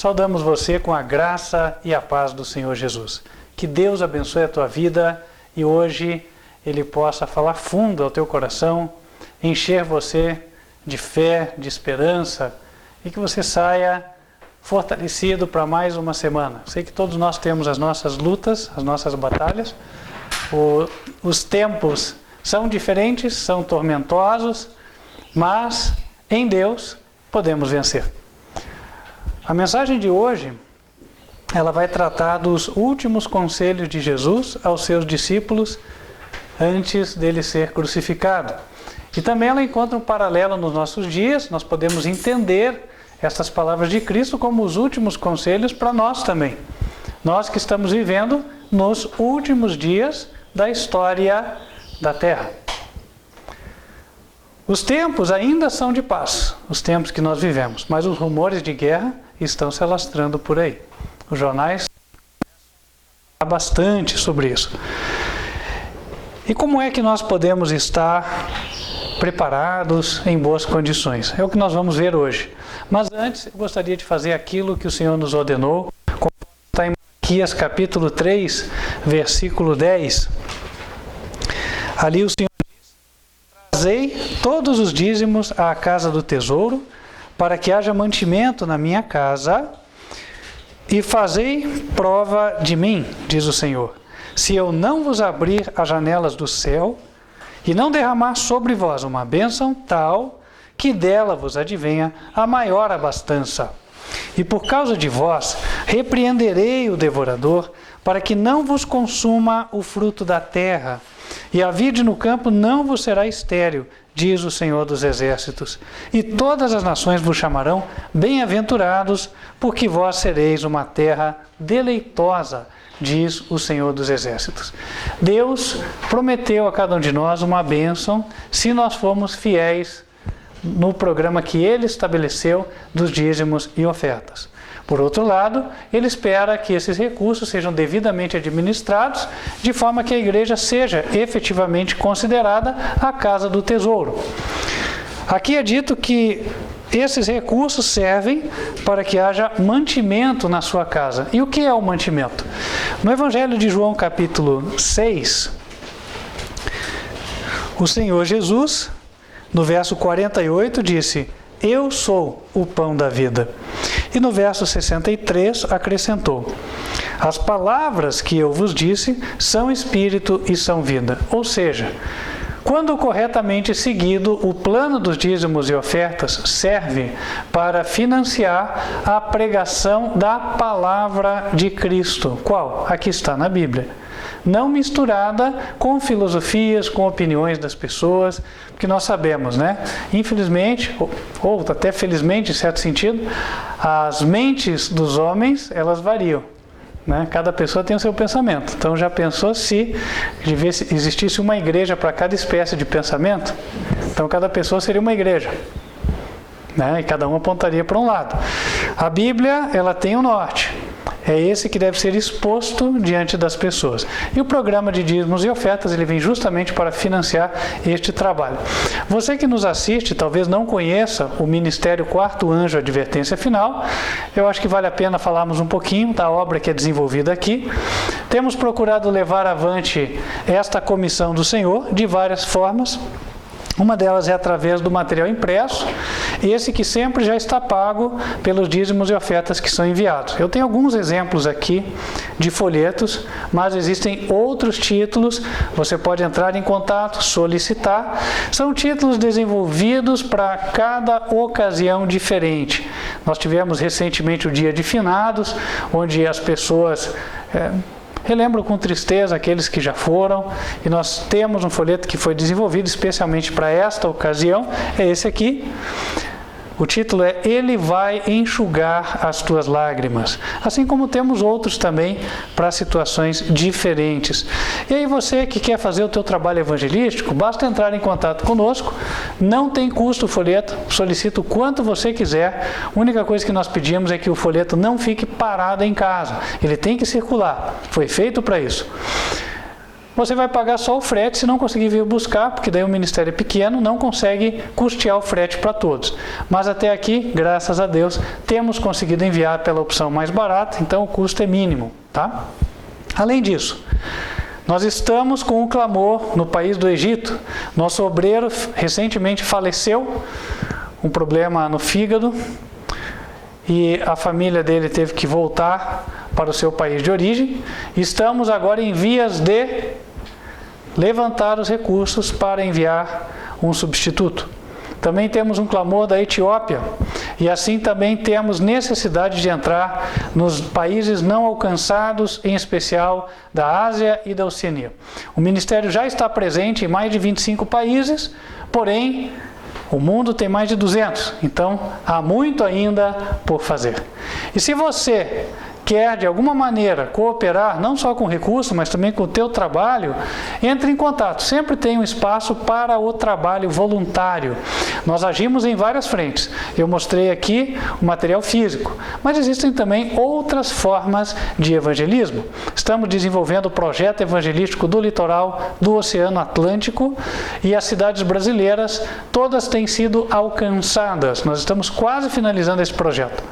Saudamos você com a graça e a paz do Senhor Jesus. Que Deus abençoe a tua vida e hoje Ele possa falar fundo ao teu coração, encher você de fé, de esperança e que você saia fortalecido para mais uma semana. Sei que todos nós temos as nossas lutas, as nossas batalhas. Os tempos são diferentes, são tormentosos, mas em Deus podemos vencer. A mensagem de hoje, ela vai tratar dos últimos conselhos de Jesus aos seus discípulos antes dele ser crucificado. E também ela encontra um paralelo nos nossos dias. Nós podemos entender essas palavras de Cristo como os últimos conselhos para nós também. Nós que estamos vivendo nos últimos dias da história da Terra. Os tempos ainda são de paz, os tempos que nós vivemos, mas os rumores de guerra estão se alastrando por aí. Os jornais falam bastante sobre isso. E como é que nós podemos estar preparados em boas condições? É o que nós vamos ver hoje. Mas antes, eu gostaria de fazer aquilo que o Senhor nos ordenou, como está em Malaquias capítulo 3, versículo 10. Ali o Senhor diz: trazei todos os dízimos à casa do tesouro, para que haja mantimento na minha casa, e fazei prova de mim, diz o Senhor, se eu não vos abrir as janelas do céu, e não derramar sobre vós uma bênção tal, que dela vos advenha a maior abastança. E por causa de vós, repreenderei o devorador, para que não vos consuma o fruto da terra, e a vide no campo não vos será estéril, diz o Senhor dos Exércitos. E todas as nações vos chamarão bem-aventurados, porque vós sereis uma terra deleitosa, diz o Senhor dos Exércitos. Deus prometeu a cada um de nós uma bênção se nós formos fiéis no programa que Ele estabeleceu dos dízimos e ofertas. Por outro lado, Ele espera que esses recursos sejam devidamente administrados, de forma que a igreja seja efetivamente considerada a casa do tesouro. Aqui é dito que esses recursos servem para que haja mantimento na sua casa. E o que é o mantimento? No Evangelho de João, capítulo 6, o Senhor Jesus, no verso 48, disse: eu sou o pão da vida. E no verso 63 acrescentou: as palavras que eu vos disse são espírito e são vida. Ou seja, quando corretamente seguido, o plano dos dízimos e ofertas serve para financiar a pregação da palavra de Cristo. Qual? Aqui está na Bíblia. Não misturada com filosofias, com opiniões das pessoas, porque nós sabemos, né? Infelizmente, ou até felizmente, em certo sentido, as mentes dos homens, elas variam, né? Cada pessoa tem o seu pensamento. Então, já pensou se existisse uma igreja para cada espécie de pensamento? Então, cada pessoa seria uma igreja, né? E cada um apontaria para um lado. A Bíblia, ela tem um norte. É esse que deve ser exposto diante das pessoas. E o programa de dízimos e ofertas, ele vem justamente para financiar este trabalho. Você que nos assiste, talvez não conheça o Ministério Quarto Anjo Advertência Final. Eu acho que vale a pena falarmos um pouquinho da obra que é desenvolvida aqui. Temos procurado levar avante esta comissão do Senhor de várias formas. Uma delas é através do material impresso, esse que sempre já está pago pelos dízimos e ofertas que são enviados. Eu tenho alguns exemplos aqui de folhetos, mas existem outros títulos, você pode entrar em contato, solicitar. São títulos desenvolvidos para cada ocasião diferente. Nós tivemos recentemente o Dia de Finados, onde as pessoas relembro com tristeza aqueles que já foram, e nós temos um folheto que foi desenvolvido especialmente para esta ocasião, é esse aqui. O título é Ele vai enxugar as tuas lágrimas. Assim como temos outros também para situações diferentes. E aí você que quer fazer o teu trabalho evangelístico, basta entrar em contato conosco. Não tem custo o folheto, solicita o quanto você quiser. A única coisa que nós pedimos é que o folheto não fique parado em casa. Ele tem que circular. Foi feito para isso. você vai pagar só o frete se não conseguir vir buscar, porque daí o ministério é pequeno, não consegue custear o frete para todos. Mas até aqui, graças a Deus, temos conseguido enviar pela opção mais barata, então o custo é mínimo, tá? Além disso, nós estamos com um clamor no país do Egito. Nosso obreiro recentemente faleceu, um problema no fígado, e a família dele teve que voltar para o seu país de origem. Estamos agora em vias de levantar os recursos para enviar um substituto. Também temos um clamor da Etiópia, e assim também temos necessidade de entrar nos países não alcançados, em especial da Ásia e da Oceania. O Ministério já está presente em mais de 25 países, porém, o mundo tem mais de 200, então há muito ainda por fazer. E se você quer de alguma maneira cooperar, não só com recursos, mas também com o teu trabalho, entre em contato. Sempre tem um espaço para o trabalho voluntário. Nós agimos em várias frentes. Eu mostrei aqui o material físico, mas existem também outras formas de evangelismo. Estamos desenvolvendo o projeto evangelístico do litoral do Oceano Atlântico, e as cidades brasileiras todas têm sido alcançadas. Nós estamos quase finalizando esse projeto.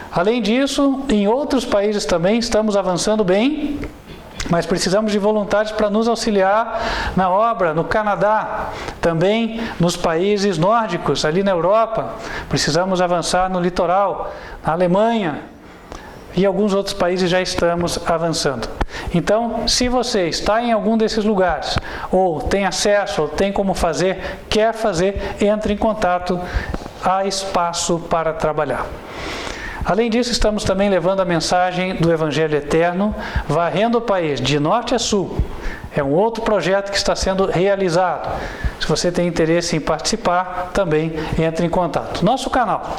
Além disso, em outros países também estamos avançando bem, mas precisamos de voluntários para nos auxiliar na obra, no Canadá, também nos países nórdicos, ali na Europa. Precisamos avançar no litoral, na Alemanha, e alguns outros países já estamos avançando. Então, se você está em algum desses lugares, ou tem acesso, ou tem como fazer, quer fazer, entre em contato, há espaço para trabalhar. Além disso, estamos também levando a mensagem do Evangelho Eterno, varrendo o país de norte a sul. É um outro projeto que está sendo realizado. Se você tem interesse em participar, também entre em contato. Nosso canal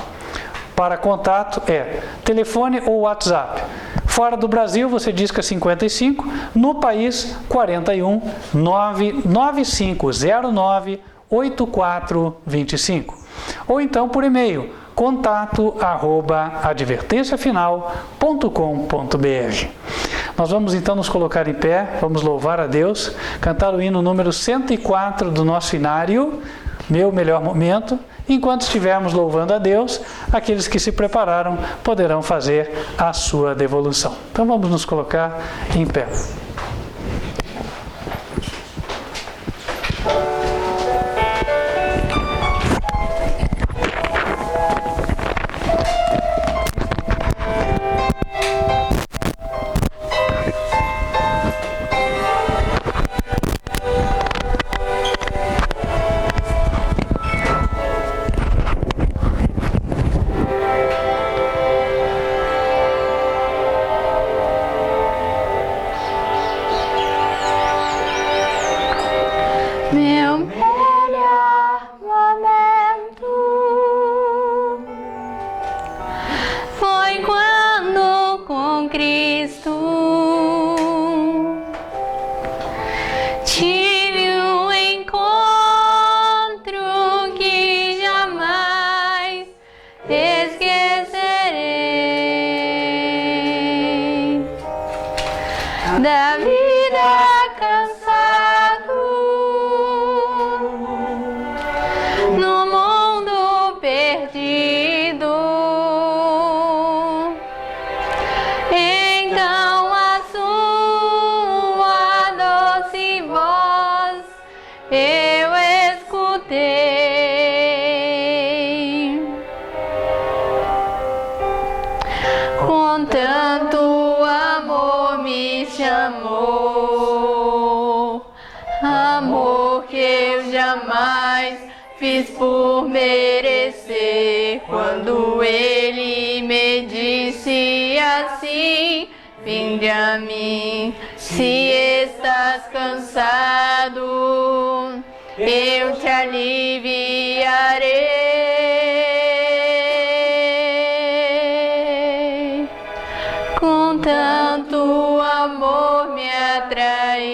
para contato é telefone ou WhatsApp. Fora do Brasil, você disca 55, no país 41 99509 8425. Ou então por e-mail, contato@advertenciafinal.com.br. Nós vamos então nos colocar em pé, vamos louvar a Deus, cantar o hino número 104 do nosso inário, Meu Melhor Momento. Enquanto estivermos louvando a Deus, aqueles que se prepararam poderão fazer a sua devolução. Então vamos nos colocar em pé. Meu melhor momento foi quando com Cristo tive um encontro que jamais esquecerei. Da vida cansado no mundo perdido, então a sua doce voz eu escutei. Com tanto amor me chamou, amor que eu jamais fiz por merecer. Quando ele me disse assim: vinde a mim, se estás cansado, eu te aliviarei. Com tanto amor me atraiu,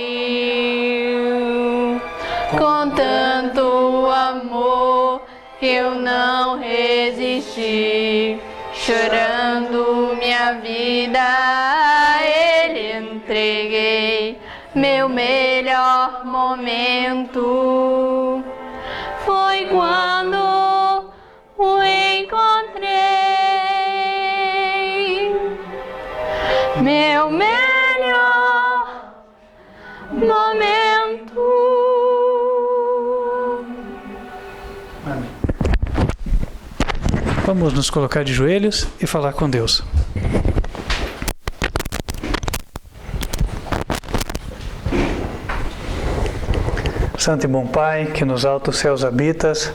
com tanto amor que eu não resisti. Chorando minha vida a ele entreguei, meu melhor momento foi quando o encontrei. Meu melhor momento. Amém. Vamos nos colocar de joelhos e falar com Deus. Santo e bom Pai, que nos altos céus habitas,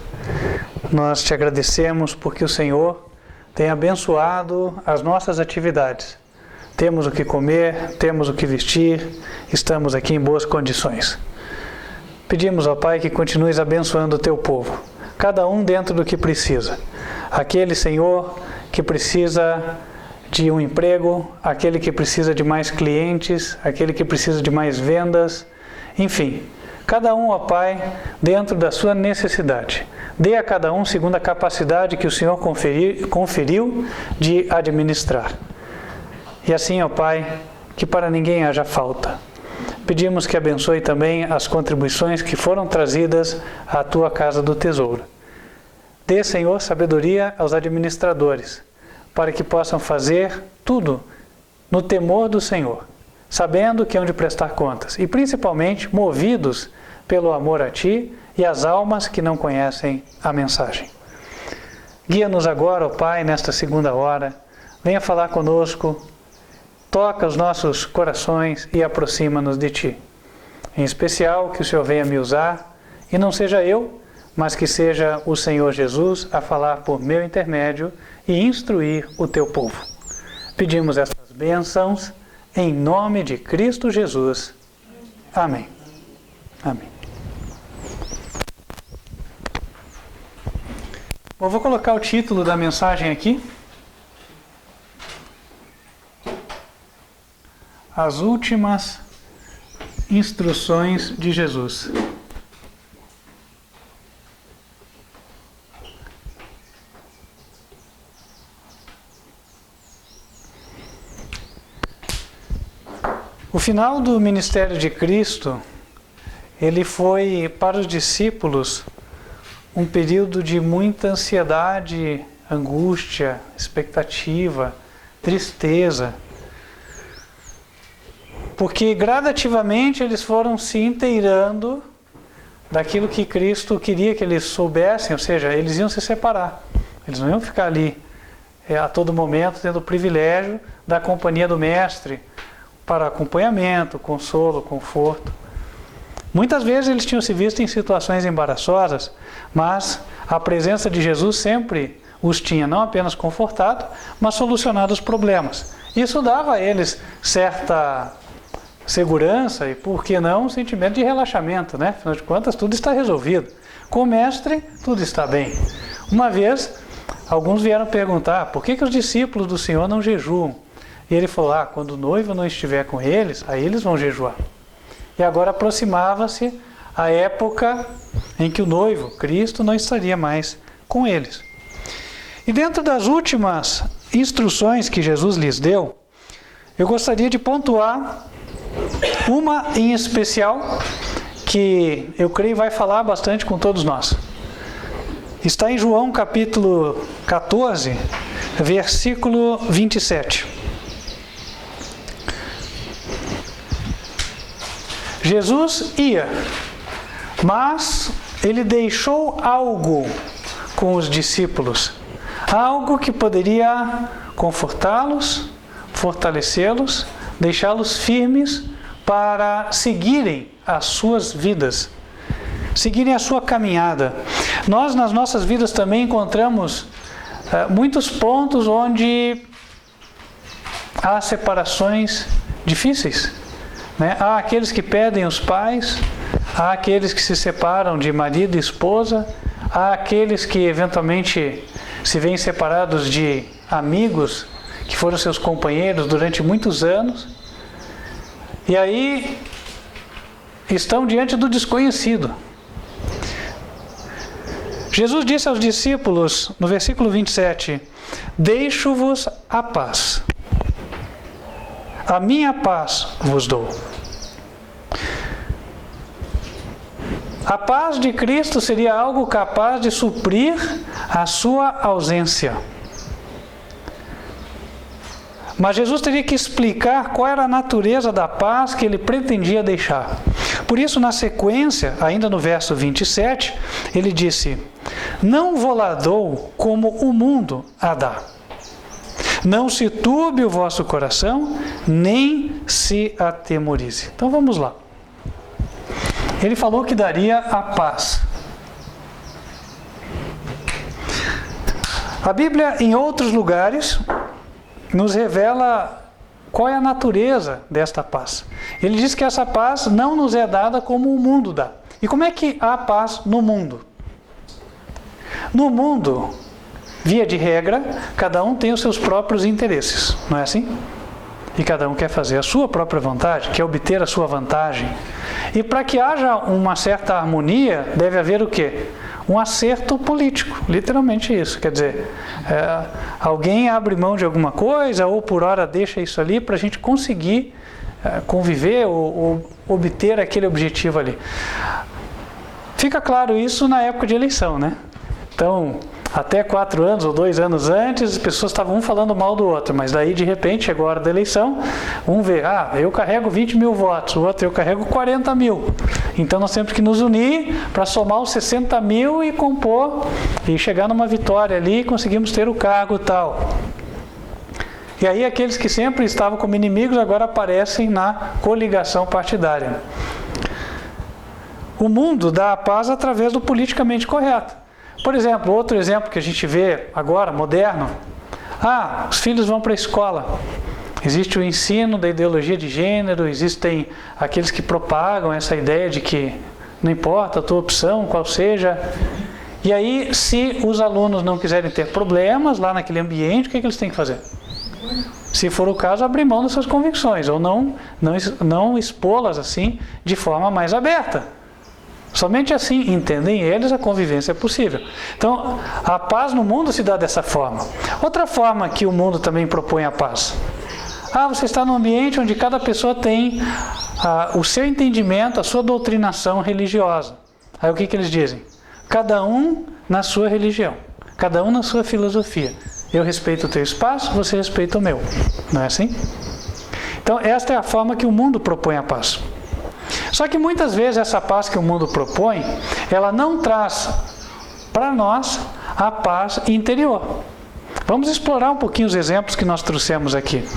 nós te agradecemos porque o Senhor tem abençoado as nossas atividades. Temos o que comer, temos o que vestir, estamos aqui em boas condições. Pedimos ao Pai que continues abençoando o teu povo, cada um dentro do que precisa. Aquele, Senhor, que precisa de um emprego, aquele que precisa de mais clientes, aquele que precisa de mais vendas, enfim, cada um, ó Pai, dentro da sua necessidade. Dê a cada um segundo a capacidade que o Senhor conferiu de administrar. E assim, ó Pai, que para ninguém haja falta. Pedimos que abençoe também as contribuições que foram trazidas à tua casa do tesouro. Dê, Senhor, sabedoria aos administradores, para que possam fazer tudo no temor do Senhor, sabendo que hão de prestar contas, e principalmente movidos pelo amor a Ti e às almas que não conhecem a mensagem. Guia-nos agora, ó Pai, nesta segunda hora, venha falar conosco, toca os nossos corações e aproxima-nos de Ti. Em especial, que o Senhor venha me usar, e não seja eu, mas que seja o Senhor Jesus a falar por meu intermédio e instruir o Teu povo. Pedimos estas bênçãos em nome de Cristo Jesus. Amém. Amém. Bom, vou colocar o título da mensagem aqui. As últimas instruções de Jesus. O final do ministério de Cristo, ele foi para os discípulos um período de muita ansiedade, angústia, expectativa, tristeza. Porque gradativamente eles foram se inteirando daquilo que Cristo queria que eles soubessem, ou seja, eles iam se separar. Eles não iam ficar ali a todo momento tendo o privilégio da companhia do Mestre para acompanhamento, consolo, conforto. Muitas vezes eles tinham se visto em situações embaraçosas, mas a presença de Jesus sempre os tinha não apenas confortado, mas solucionado os problemas. Isso dava a eles certa segurança e, por que não, um sentimento de relaxamento, né? Afinal de contas, tudo está resolvido. Com o Mestre, tudo está bem. Uma vez, alguns vieram perguntar, por que os discípulos do Senhor não jejuam? E ele falou, quando o noivo não estiver com eles, aí eles vão jejuar. E agora aproximava-se a época em que o noivo, Cristo, não estaria mais com eles. E dentro das últimas instruções que Jesus lhes deu, eu gostaria de pontuar uma em especial que eu creio vai falar bastante com todos nós. Está em João capítulo 14, versículo 27. Jesus ia, mas ele deixou algo com os discípulos, algo que poderia confortá-los, fortalecê-los, deixá-los firmes para seguirem as suas vidas, seguirem a sua caminhada. Nós, nas nossas vidas, também encontramos muitos pontos onde há separações difíceis. Há aqueles que perdem os pais, há aqueles que se separam de marido e esposa, há aqueles que eventualmente se veem separados de amigos que foram seus companheiros durante muitos anos, e aí estão diante do desconhecido. Jesus disse aos discípulos, no versículo 27, deixo-vos a paz. A minha paz vos dou. A paz de Cristo seria algo capaz de suprir a sua ausência. Mas Jesus teria que explicar qual era a natureza da paz que ele pretendia deixar. Por isso, na sequência, ainda no verso 27, ele disse: não vou-la dou como o mundo a dá. Não se turbe o vosso coração, nem se atemorize. Então vamos lá. Ele falou que daria a paz. A Bíblia, em outros lugares, nos revela qual é a natureza desta paz. Ele diz que essa paz não nos é dada como o mundo dá. E como é que há paz no mundo? No mundo, via de regra, cada um tem os seus próprios interesses, não é assim? E cada um quer fazer a sua própria vontade, quer obter a sua vantagem. E para que haja uma certa harmonia, deve haver o quê? Um acerto político, literalmente isso. Quer dizer, alguém abre mão de alguma coisa ou por hora deixa isso ali para a gente conseguir conviver ou obter aquele objetivo ali. Fica claro isso na época de eleição, né? Então, até 4 anos ou 2 anos antes, as pessoas estavam um falando mal do outro, mas daí de repente chegou a hora da eleição, um vê, eu carrego 20 mil votos, o outro eu carrego 40 mil. Então nós temos que nos unir para somar os 60 mil e compor e chegar numa vitória ali e conseguimos ter o cargo tal. E aí aqueles que sempre estavam como inimigos agora aparecem na coligação partidária. O mundo dá a paz através do politicamente correto. Por exemplo, outro exemplo que a gente vê agora, moderno. Os filhos vão para a escola. Existe o ensino da ideologia de gênero, existem aqueles que propagam essa ideia de que não importa a tua opção, qual seja. E aí, se os alunos não quiserem ter problemas lá naquele ambiente, o que eles têm que fazer? Se for o caso, abrir mão das suas convicções, ou não expô-las assim de forma mais aberta. Somente assim, entendem eles, a convivência é possível. Então, a paz no mundo se dá dessa forma. Outra forma que o mundo também propõe a paz. Você está num ambiente onde cada pessoa tem o seu entendimento, a sua doutrinação religiosa. Aí o que eles dizem? Cada um na sua religião, cada um na sua filosofia. Eu respeito o teu espaço, você respeita o meu. Não é assim? Então, esta é a forma que o mundo propõe a paz. Só que muitas vezes essa paz que o mundo propõe, ela não traz para nós a paz interior. Vamos explorar um pouquinho os exemplos que nós trouxemos aqui.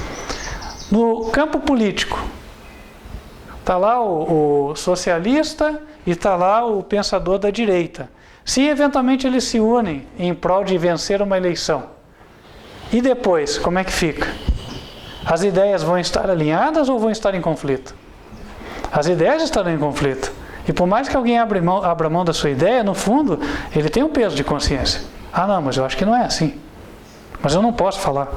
No campo político, está lá o socialista e está lá o pensador da direita. Se eventualmente eles se unem em prol de vencer uma eleição, e depois, como é que fica? As ideias vão estar alinhadas ou vão estar em conflito? As ideias estarão em conflito. E por mais que alguém abra mão da sua ideia, no fundo, ele tem um peso de consciência. Não, mas eu acho que não é assim. Mas eu não posso falar.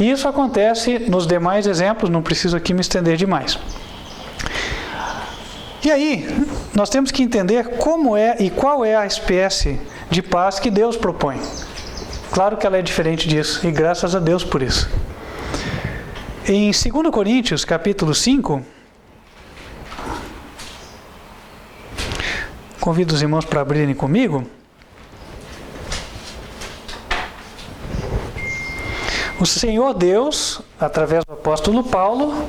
E isso acontece nos demais exemplos, não preciso aqui me estender demais. E aí, nós temos que entender como é e qual é a espécie de paz que Deus propõe. Claro que ela é diferente disso, e graças a Deus por isso. Em 2 Coríntios, capítulo 5, convido os irmãos para abrirem comigo. O Senhor Deus, através do apóstolo Paulo,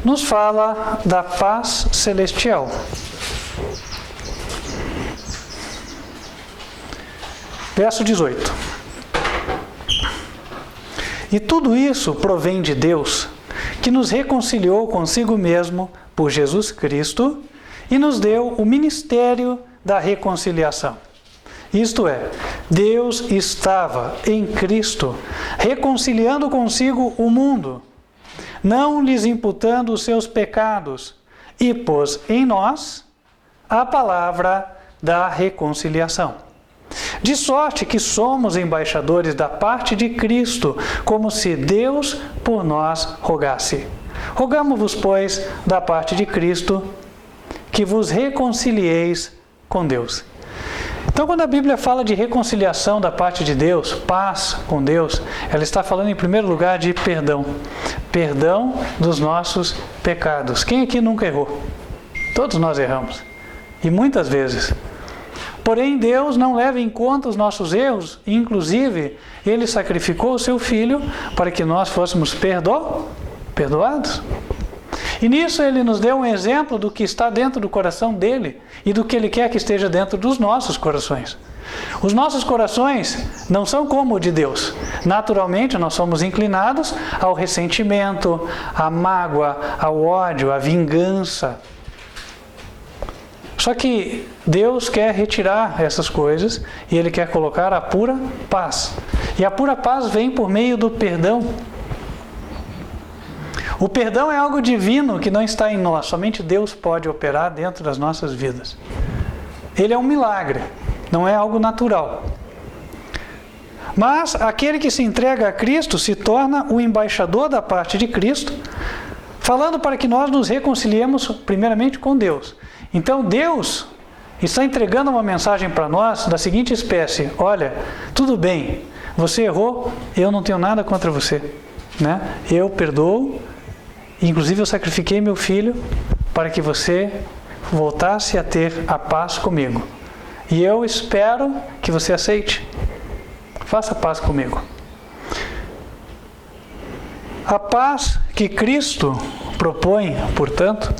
nos fala da paz celestial. Verso 18. E tudo isso provém de Deus, que nos reconciliou consigo mesmo por Jesus Cristo e nos deu o ministério da reconciliação. Isto é, Deus estava em Cristo reconciliando consigo o mundo, não lhes imputando os seus pecados, e pôs em nós a palavra da reconciliação. De sorte que somos embaixadores da parte de Cristo, como se Deus por nós rogasse. Rogamo-vos, pois, da parte de Cristo, que vos reconcilieis com Deus. Então, quando a Bíblia fala de reconciliação da parte de Deus, paz com Deus, ela está falando em primeiro lugar de perdão. Perdão dos nossos pecados. Quem aqui nunca errou? Todos nós erramos. E muitas vezes. Porém, Deus não leva em conta os nossos erros. Inclusive, Ele sacrificou o seu Filho para que nós fôssemos perdoados. E nisso Ele nos deu um exemplo do que está dentro do coração dEle e do que Ele quer que esteja dentro dos nossos corações. Os nossos corações não são como o de Deus. Naturalmente, nós somos inclinados ao ressentimento, à mágoa, ao ódio, à vingança. Só que Deus quer retirar essas coisas e Ele quer colocar a pura paz. E a pura paz vem por meio do perdão. O perdão é algo divino que não está em nós. Somente Deus pode operar dentro das nossas vidas. Ele é um milagre, não é algo natural. Mas aquele que se entrega a Cristo se torna o embaixador da parte de Cristo, falando para que nós nos reconciliemos primeiramente com Deus. Então Deus está entregando uma mensagem para nós da seguinte espécie: olha, tudo bem, você errou, eu não tenho nada contra você, né? Eu perdoo, inclusive eu sacrifiquei meu filho para que você voltasse a ter a paz comigo. E eu espero que você aceite. Faça paz comigo. A paz que Cristo propõe, portanto,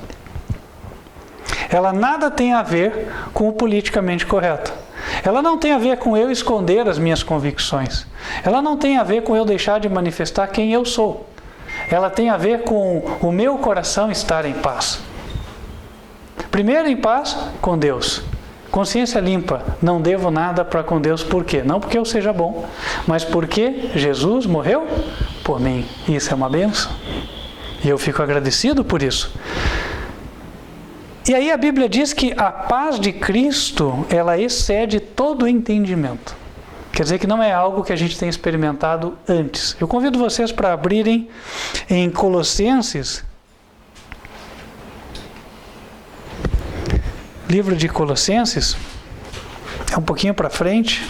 ela nada tem a ver com o politicamente correto. Ela não tem a ver com eu esconder as minhas convicções. Ela não tem a ver com eu deixar de manifestar quem eu sou. Ela tem a ver com o meu coração estar em paz. Primeiro em paz com Deus. Consciência limpa. Não devo nada para com Deus. Por quê? Não porque eu seja bom, mas porque Jesus morreu por mim. Isso é uma bênção. E eu fico agradecido por isso. E aí a Bíblia diz que a paz de Cristo, ela excede todo o entendimento. Quer dizer que não é algo que a gente tem experimentado antes. Eu convido vocês para abrirem em Colossenses, livro de Colossenses, é um pouquinho para frente.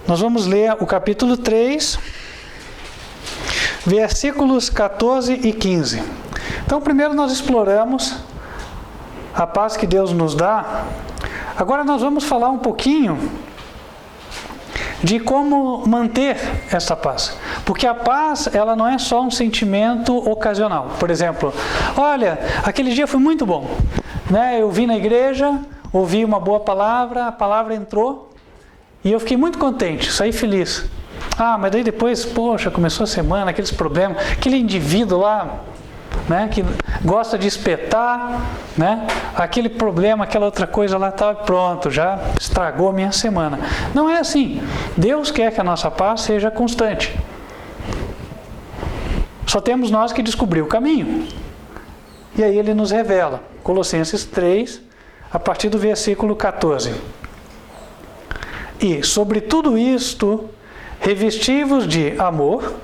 Nós vamos ler o capítulo 3, versículos 14 e 15. Então, primeiro nós exploramos a paz que Deus nos dá. Agora nós vamos falar um pouquinho de como manter essa paz. Porque a paz, ela não é só um sentimento ocasional. Por exemplo, olha, aquele dia foi muito bom, né? Eu vim na igreja, ouvi uma boa palavra, a palavra entrou, e eu fiquei muito contente, saí feliz. Ah, mas daí depois, poxa, começou a semana, aqueles problemas, aquele indivíduo lá, né, que gosta de espetar, né, aquele problema, aquela outra coisa lá, tá, pronto, já estragou a minha semana. Não é assim. Deus quer que a nossa paz seja constante. Só temos nós que descobrir o caminho. E aí Ele nos revela. Colossenses 3, a partir do versículo 14. E sobre tudo isto, revesti-vos de amor,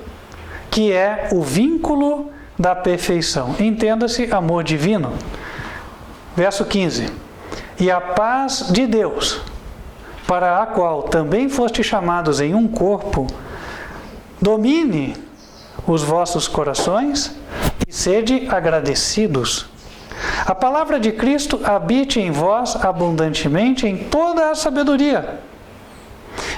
que é o vínculo da perfeição. Entenda-se amor divino. Verso 15. E a paz de Deus, para a qual também foste chamados em um corpo, domine os vossos corações e sede agradecidos. A palavra de Cristo habite em vós abundantemente em toda a sabedoria,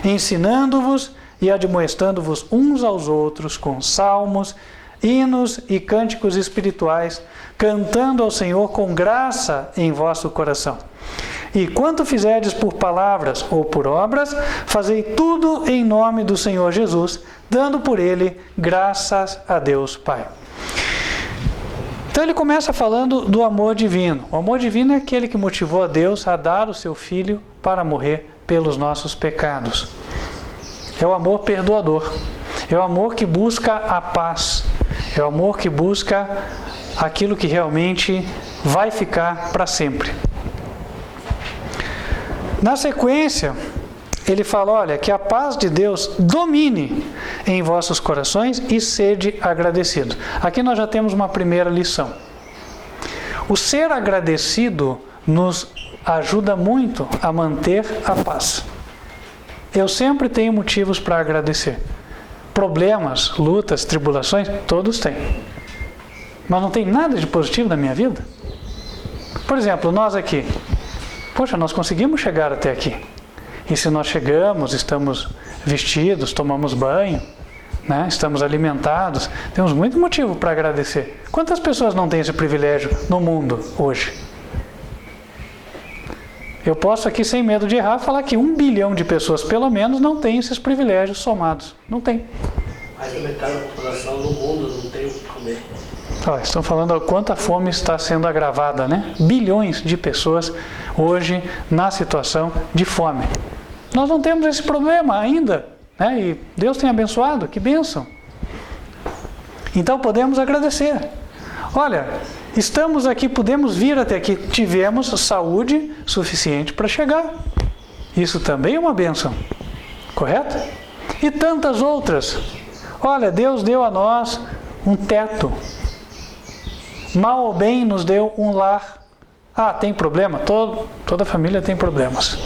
ensinando-vos e admoestando-vos uns aos outros com salmos, hinos e cânticos espirituais, cantando ao Senhor com graça em vosso coração. E quanto fizerdes por palavras ou por obras, fazei tudo em nome do Senhor Jesus, dando por Ele graças a Deus Pai. Então ele começa falando do amor divino. O amor divino é aquele que motivou a Deus a dar o seu Filho para morrer pelos nossos pecados. É o amor perdoador. É o amor que busca a paz. É o amor que busca aquilo que realmente vai ficar para sempre. Na sequência, ele fala, olha, que a paz de Deus domine em vossos corações e sede agradecido. Aqui nós já temos uma primeira lição. O ser agradecido nos ajuda muito a manter a paz. eu sempre tenho motivos para agradecer. Problemas, lutas, tribulações, todos têm. Mas não tem nada de positivo na minha vida? Por exemplo, nós aqui. Poxa, nós conseguimos chegar até aqui. E se nós chegamos, estamos vestidos, tomamos banho, né? Estamos alimentados, temos muito motivo para agradecer. Quantas pessoas não têm esse privilégio no mundo hoje? Eu posso aqui, sem medo de errar, falar que 1 bilhão de pessoas, pelo menos, não têm esses privilégios somados. Não tem. Mais da metade da população do mundo não tem o que comer. Estão falando quanta fome está sendo agravada, né? Bilhões de pessoas hoje na situação de fome. Nós não temos esse problema ainda, né? E Deus tem abençoado, que bênção. Então podemos agradecer. Olha, estamos aqui, podemos vir até aqui, tivemos saúde suficiente para chegar. Isso também é uma bênção, correto? E tantas outras. Olha, Deus deu a nós um teto. Mal ou bem nos deu um lar. Ah, tem problema? Toda família tem problemas.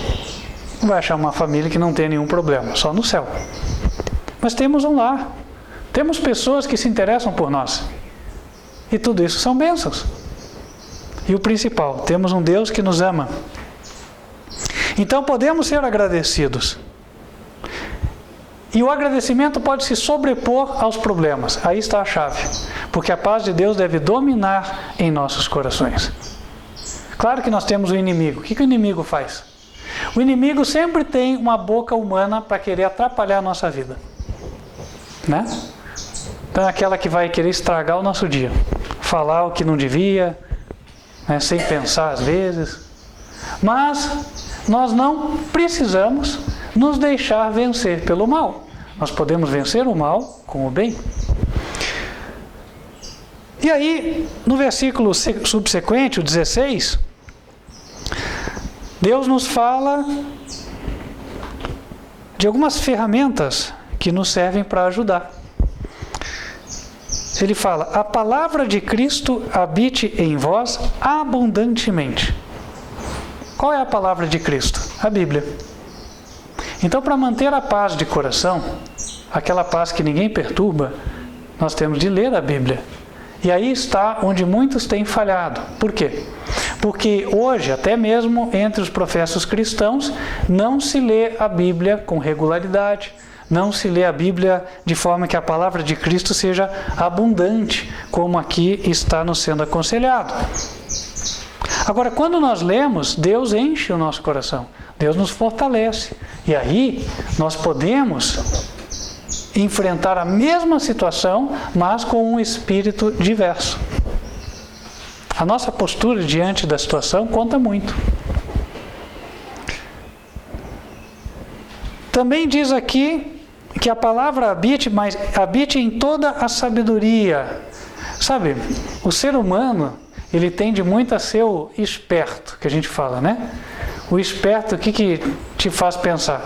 Não vai achar uma família que não tem nenhum problema, só no céu. Mas temos um lar. Temos pessoas que se interessam por nós. E tudo isso são bênçãos. E o principal, temos um Deus que nos ama. Então podemos ser agradecidos. E o agradecimento pode se sobrepor aos problemas. Aí está a chave. Porque a paz de Deus deve dominar em nossos corações. Claro que nós temos o inimigo. O que o inimigo faz? O inimigo sempre tem uma boca humana para querer atrapalhar a nossa vida. Né? Então é aquela que vai querer estragar o nosso dia. Falar o que não devia, né, sem pensar às vezes. Mas nós não precisamos nos deixar vencer pelo mal. Nós podemos vencer o mal com o bem. E aí, no versículo subsequente, o 16, Deus nos fala de algumas ferramentas que nos servem para ajudar. Ele fala: a palavra de Cristo habite em vós abundantemente. Qual é a palavra de Cristo? A Bíblia. Então, para manter a paz de coração, aquela paz que ninguém perturba, nós temos de ler a Bíblia. E aí está onde muitos têm falhado. Por quê? Porque hoje, até mesmo entre os professos cristãos, não se lê a Bíblia com regularidade. Não se lê a Bíblia de forma que a palavra de Cristo seja abundante, como aqui está nos sendo aconselhado. Agora, quando nós lemos, Deus enche o nosso coração. Deus nos fortalece. E aí, nós podemos enfrentar a mesma situação, mas com um espírito diverso. A nossa postura diante da situação conta muito. Também diz aqui que a palavra habite, mas habite em toda a sabedoria. Sabe, o ser humano, ele tende muito a ser o esperto, que a gente fala, né? O esperto, o que te faz pensar?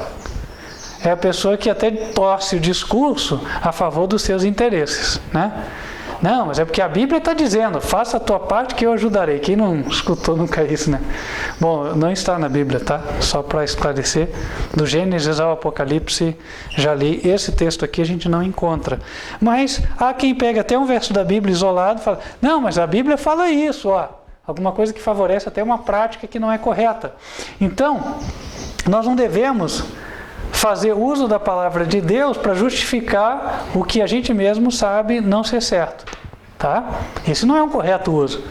É a pessoa que até torce o discurso a favor dos seus interesses, né? Não, mas é porque a Bíblia está dizendo, faça a tua parte que eu ajudarei. Quem não escutou nunca isso, né? Bom, não está na Bíblia, tá? Só para esclarecer, do Gênesis ao Apocalipse, já li. Esse texto aqui a gente não encontra. Mas há quem pega até um verso da Bíblia isolado e fala, não, mas a Bíblia fala isso, ó. Alguma coisa que favorece até uma prática que não é correta. Então, nós não devemos fazer uso da palavra de Deus para justificar o que a gente mesmo sabe não ser certo, tá? Esse não é um correto uso.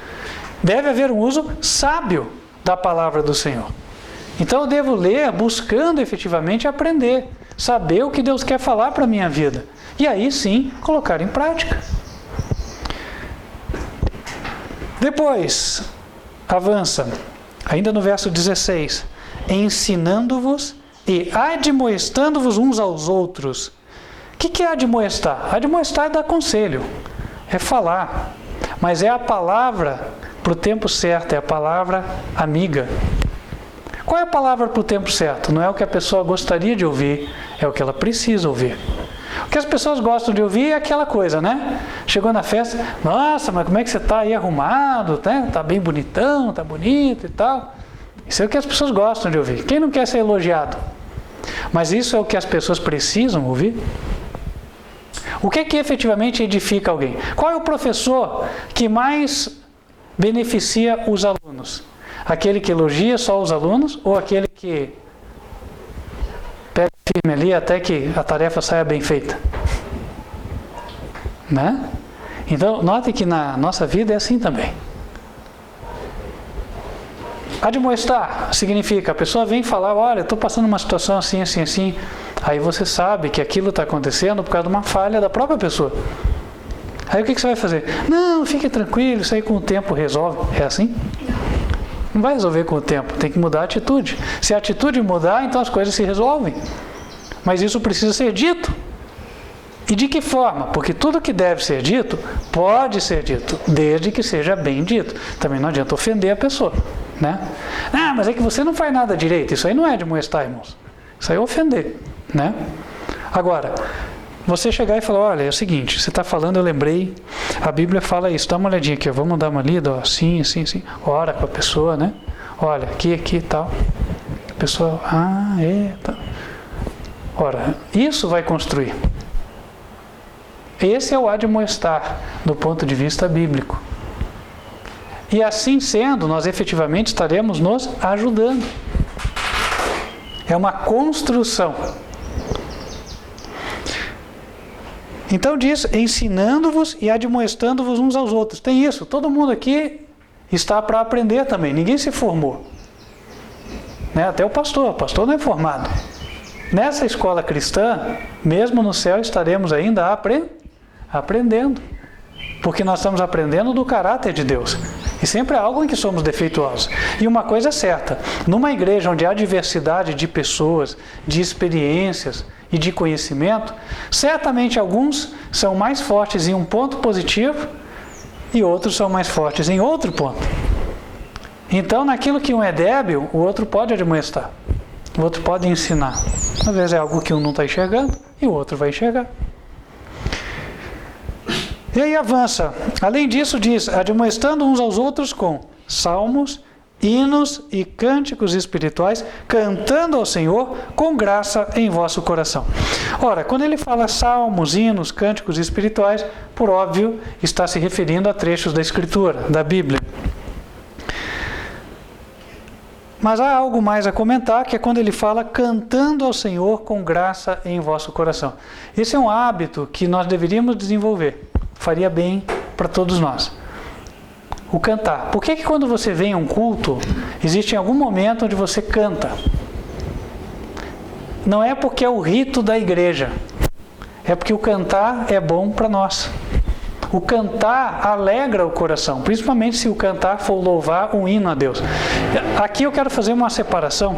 Deve haver um uso sábio da palavra do Senhor. Então eu devo ler buscando efetivamente aprender, saber o que Deus quer falar para a minha vida e aí sim colocar em prática. Depois, avança, ainda no verso 16, ensinando-vos e admoestando-vos uns aos outros. O que é admoestar? Admoestar é dar conselho, é falar, mas é a palavra para o tempo certo, é a palavra amiga. Qual é a palavra para o tempo certo? Não é o que a pessoa gostaria de ouvir, é o que ela precisa ouvir. O que as pessoas gostam de ouvir é aquela coisa, né? Chegou na festa, nossa, mas como é que você está aí arrumado, né? Está bem bonitão, está bonito e tal. Isso é o que as pessoas gostam de ouvir. Quem não quer ser elogiado? Mas isso é o que as pessoas precisam ouvir? O que é que efetivamente edifica alguém? Qual é o professor que mais beneficia os alunos? Aquele que elogia só os alunos ou aquele que pega firme ali até que a tarefa saia bem feita? Né? Então, note que na nossa vida é assim também. Admoestar significa, a pessoa vem falar, olha, eu estou passando uma situação assim, assim, assim. Aí você sabe que aquilo está acontecendo por causa de uma falha da própria pessoa. Aí o que você vai fazer? Não, fique tranquilo, isso aí com o tempo resolve. É assim? Não vai resolver com o tempo, tem que mudar a atitude. Se a atitude mudar, então as coisas se resolvem. Mas isso precisa ser dito. E de que forma? Porque tudo que deve ser dito, pode ser dito, desde que seja bem dito. Também não adianta ofender a pessoa, né? Ah, mas é que você não faz nada direito. Isso aí não é admoestar, irmãos. Isso aí é ofender, né? Agora, você chegar e falar, olha, é o seguinte, você está falando, eu lembrei, a Bíblia fala isso, dá uma olhadinha aqui, vamos dar uma lida, ó, assim, assim, assim, ora com a pessoa, né? Olha, aqui e tal. A pessoa, tá. Ora, isso vai construir. Esse é o admoestar, do ponto de vista bíblico. E assim sendo, nós efetivamente estaremos nos ajudando. É uma construção. Então diz, ensinando-vos e admoestando-vos uns aos outros. Tem isso, todo mundo aqui está para aprender também, ninguém se formou. Né? Até o pastor não é formado. Nessa escola cristã, mesmo no céu, estaremos ainda aprendendo. Porque nós estamos aprendendo do caráter de Deus. E sempre há algo em que somos defeituosos. E uma coisa é certa, numa igreja onde há diversidade de pessoas, de experiências e de conhecimento, certamente alguns são mais fortes em um ponto positivo e outros são mais fortes em outro ponto. Então, naquilo que um é débil, o outro pode admoestar. O outro pode ensinar. Às vezes é algo que um não está enxergando e o outro vai enxergar. E aí avança. Além disso, diz, admoestando uns aos outros com salmos, hinos e cânticos espirituais, cantando ao Senhor com graça em vosso coração. Ora, quando ele fala salmos, hinos, cânticos espirituais, por óbvio, está se referindo a trechos da Escritura, da Bíblia. Mas há algo mais a comentar, que é quando ele fala cantando ao Senhor com graça em vosso coração. Esse é um hábito que nós deveríamos desenvolver. Faria bem para todos nós. O cantar. Por que quando você vem a um culto, existe algum momento onde você canta? Não é porque é o rito da igreja. É porque o cantar é bom para nós. O cantar alegra o coração, principalmente se o cantar for louvar um hino a Deus. Aqui eu quero fazer uma separação.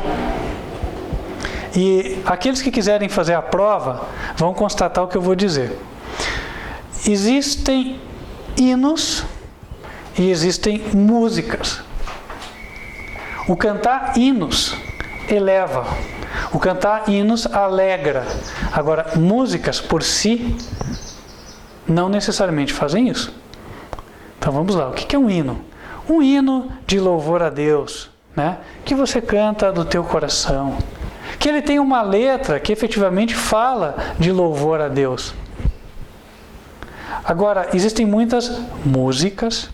E aqueles que quiserem fazer a prova vão constatar o que eu vou dizer. Existem hinos e existem músicas. O cantar hinos eleva. O cantar hinos alegra. Agora, músicas por si não necessariamente fazem isso. Então vamos lá, o que é um hino? Um hino de louvor a Deus, né? Que você canta do teu coração. Que ele tem uma letra que efetivamente fala de louvor a Deus. Agora, existem muitas músicas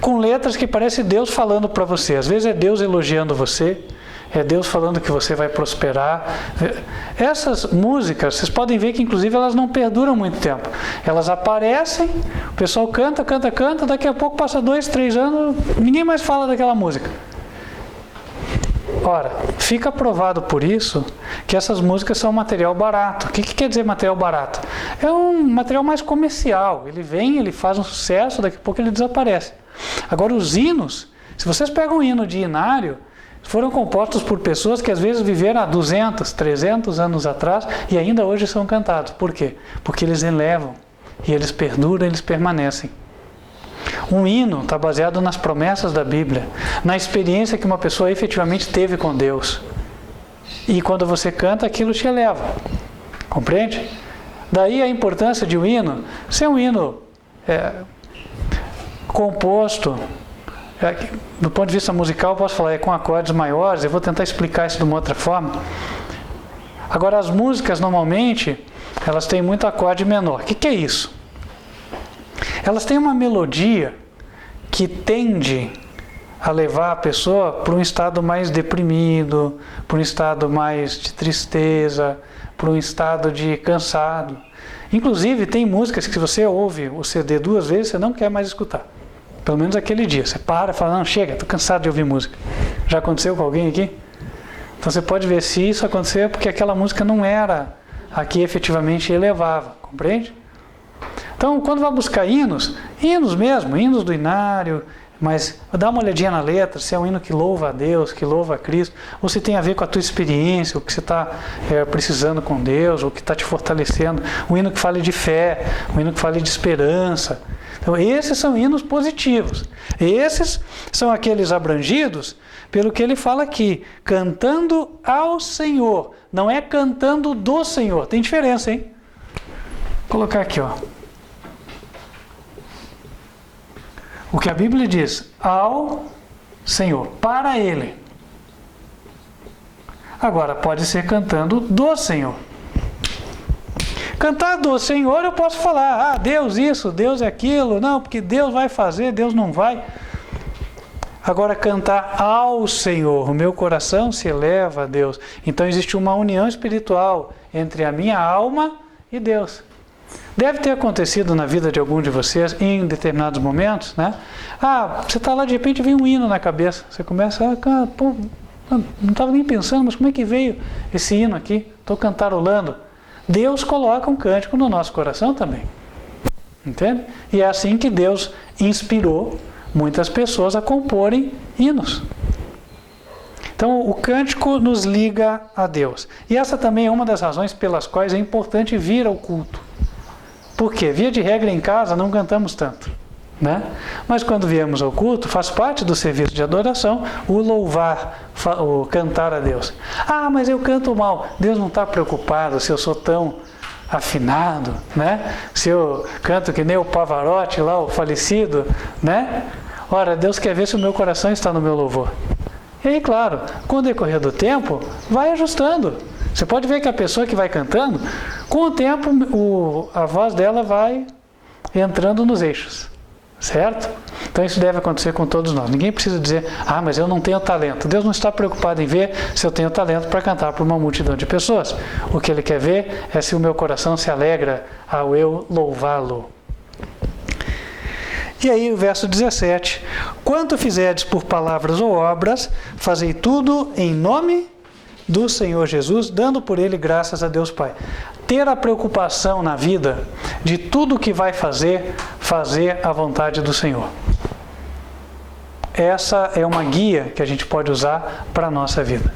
com letras que parece Deus falando para você. Às vezes é Deus elogiando você, é Deus falando que você vai prosperar. Essas músicas, vocês podem ver que inclusive elas não perduram muito tempo. Elas aparecem, o pessoal canta, daqui a pouco passa 2, 3 anos, ninguém mais fala daquela música. Ora, fica provado por isso que essas músicas são material barato. O que quer dizer material barato? É um material mais comercial. Ele vem, ele faz um sucesso, daqui a pouco ele desaparece. Agora os hinos, se vocês pegam um hino de hinário, foram compostos por pessoas que às vezes viveram há 200, 300 anos atrás e ainda hoje são cantados. Por quê? Porque eles elevam e eles perduram, eles permanecem. Um hino está baseado nas promessas da Bíblia, na experiência que uma pessoa efetivamente teve com Deus. E quando você canta, aquilo te eleva. Compreende? Daí a importância de um hino ser um hino composto. Do ponto de vista musical, posso falar com acordes maiores. Eu vou tentar explicar isso de uma outra forma. Agora, as músicas, normalmente, elas têm muito acorde menor. O que é isso? Elas têm uma melodia que tende a levar a pessoa para um estado mais deprimido, para um estado mais de tristeza, para um estado de cansado. Inclusive, tem músicas que se você ouve o CD 2 vezes, você não quer mais escutar. Pelo menos aquele dia. Você para e fala, não, chega, estou cansado de ouvir música. Já aconteceu com alguém aqui? Então você pode ver se isso aconteceu porque aquela música não era a que efetivamente elevava, compreende? Então, quando vai buscar hinos mesmo, hinos do inário, mas dá uma olhadinha na letra, se é um hino que louva a Deus, que louva a Cristo, ou se tem a ver com a tua experiência, o que você está precisando com Deus, ou que está te fortalecendo, um hino que fale de fé, um hino que fale de esperança. Então, esses são hinos positivos. Esses são aqueles abrangidos pelo que ele fala aqui, cantando ao Senhor, não é cantando do Senhor. Tem diferença, hein? Vou colocar aqui, ó. O que a Bíblia diz, ao Senhor, para Ele. Agora, pode ser cantando do Senhor. Cantar do Senhor, eu posso falar, Deus isso, Deus aquilo, não, porque Deus vai fazer, Deus não vai. Agora, cantar ao Senhor, o meu coração se eleva a Deus. Então, existe uma união espiritual entre a minha alma e Deus. Deve ter acontecido na vida de algum de vocês, em determinados momentos, né? Você está lá, de repente vem um hino na cabeça. Você começa, não estava nem pensando, mas como é que veio esse hino aqui? Estou cantarolando. Deus coloca um cântico no nosso coração também. Entende? E é assim que Deus inspirou muitas pessoas a comporem hinos. Então, o cântico nos liga a Deus. E essa também é uma das razões pelas quais é importante vir ao culto. Porque, via de regra, em casa não cantamos tanto, né? Mas quando viemos ao culto, faz parte do serviço de adoração o louvar, o cantar a Deus. Mas eu canto mal. Deus não está preocupado se eu sou tão afinado, né? Se eu canto que nem o Pavarotti lá, o falecido, né? Ora, Deus quer ver se o meu coração está no meu louvor. E aí, claro, com o decorrer do tempo, vai ajustando. Você pode ver que a pessoa que vai cantando, com o tempo, a voz dela vai entrando nos eixos, certo? Então isso deve acontecer com todos nós. Ninguém precisa dizer, mas eu não tenho talento. Deus não está preocupado em ver se eu tenho talento para cantar para uma multidão de pessoas. O que Ele quer ver é se o meu coração se alegra ao eu louvá-lo. E aí o verso 17, quanto fizerdes por palavras ou obras, fazei tudo em nome do Senhor Jesus, dando por Ele graças a Deus Pai. Ter a preocupação na vida de tudo que vai fazer a vontade do Senhor. Essa é uma guia que a gente pode usar para a nossa vida.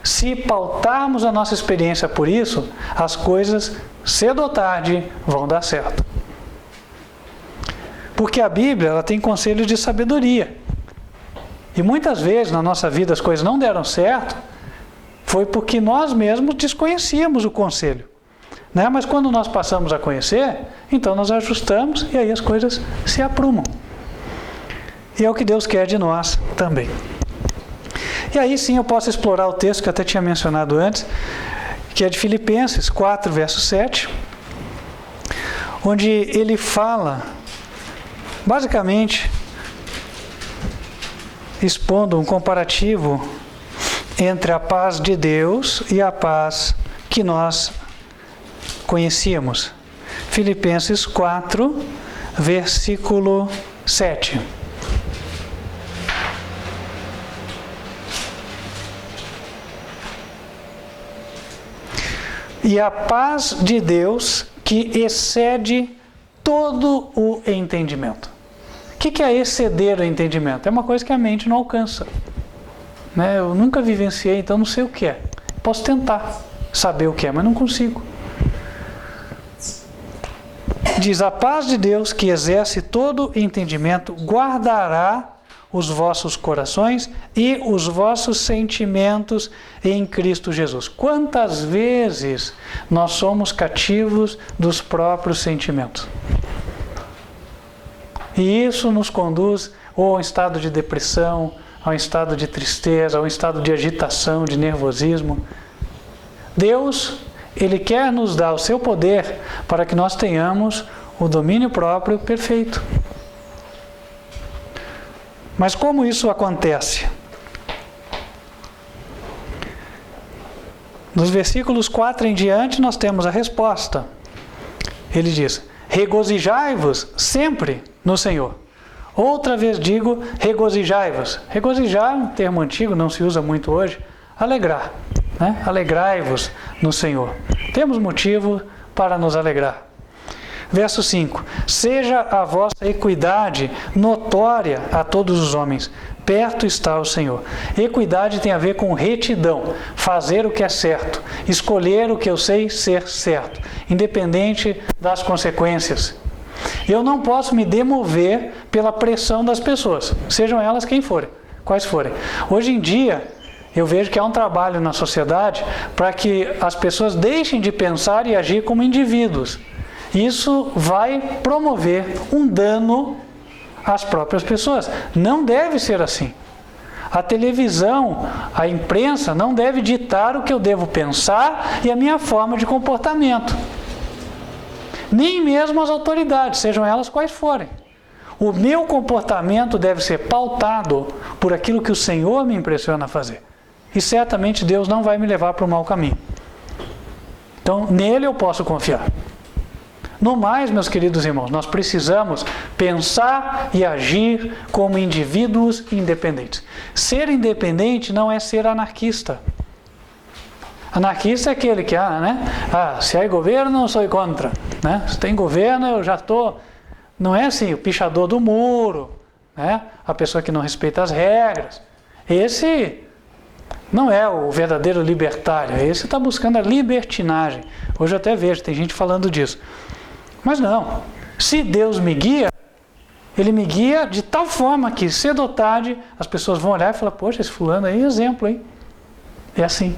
Se pautarmos a nossa experiência por isso, as coisas, cedo ou tarde, vão dar certo. Porque a Bíblia, ela tem conselhos de sabedoria. E muitas vezes na nossa vida as coisas não deram certo, foi porque nós mesmos desconhecíamos o conselho, né? Mas quando nós passamos a conhecer, então nós ajustamos e aí as coisas se aprumam. E é o que Deus quer de nós também. E aí sim eu posso explorar o texto que eu até tinha mencionado antes, que é de Filipenses 4, verso 7, onde ele fala, basicamente, expondo um comparativo entre a paz de Deus e a paz que nós conhecíamos. Filipenses 4, versículo 7. E a paz de Deus que excede todo o entendimento. O que é exceder o entendimento? É uma coisa que a mente não alcança. Eu nunca vivenciei, então não sei o que é. Posso tentar saber o que é, mas não consigo. Diz, a paz de Deus que exerce todo entendimento, guardará os vossos corações e os vossos sentimentos em Cristo Jesus. Quantas vezes nós somos cativos dos próprios sentimentos? E isso nos conduz ou a um estado de depressão, a um estado de tristeza, a um estado de agitação, de nervosismo. Deus, Ele quer nos dar o seu poder para que nós tenhamos o domínio próprio perfeito. Mas como isso acontece? Nos versículos 4 em diante nós temos a resposta. Ele diz: regozijai-vos sempre no Senhor. Outra vez digo, regozijai-vos. Regozijar é um termo antigo, não se usa muito hoje. Alegrar, né? Alegrai-vos no Senhor. Temos motivo para nos alegrar. Verso 5: seja a vossa equidade notória a todos os homens, perto está o Senhor. Equidade tem a ver com retidão, fazer o que é certo, escolher o que eu sei ser certo, independente das consequências. Eu não posso me demover pela pressão das pessoas, sejam elas quem forem, quais forem. Hoje em dia, eu vejo que há um trabalho na sociedade para que as pessoas deixem de pensar e agir como indivíduos. Isso vai promover um dano às próprias pessoas. Não deve ser assim. A televisão, a imprensa não deve ditar o que eu devo pensar e a minha forma de comportamento. Nem mesmo as autoridades, sejam elas quais forem. O meu comportamento deve ser pautado por aquilo que o Senhor me impressiona a fazer. E certamente Deus não vai me levar para o mau caminho. Então, nele eu posso confiar. No mais, meus queridos irmãos, nós precisamos pensar e agir como indivíduos independentes. Ser independente não é ser anarquista. Anarquista é aquele que, se há governo, eu sou contra. Né? Se tem governo, eu já estou... Não é assim, o pichador do muro, né? A pessoa que não respeita as regras. Esse não é o verdadeiro libertário, esse está buscando a libertinagem. Hoje eu até vejo, tem gente falando disso. Mas não, se Deus me guia, Ele me guia de tal forma que cedo ou tarde as pessoas vão olhar e falar: poxa, esse fulano aí é exemplo, hein? É assim.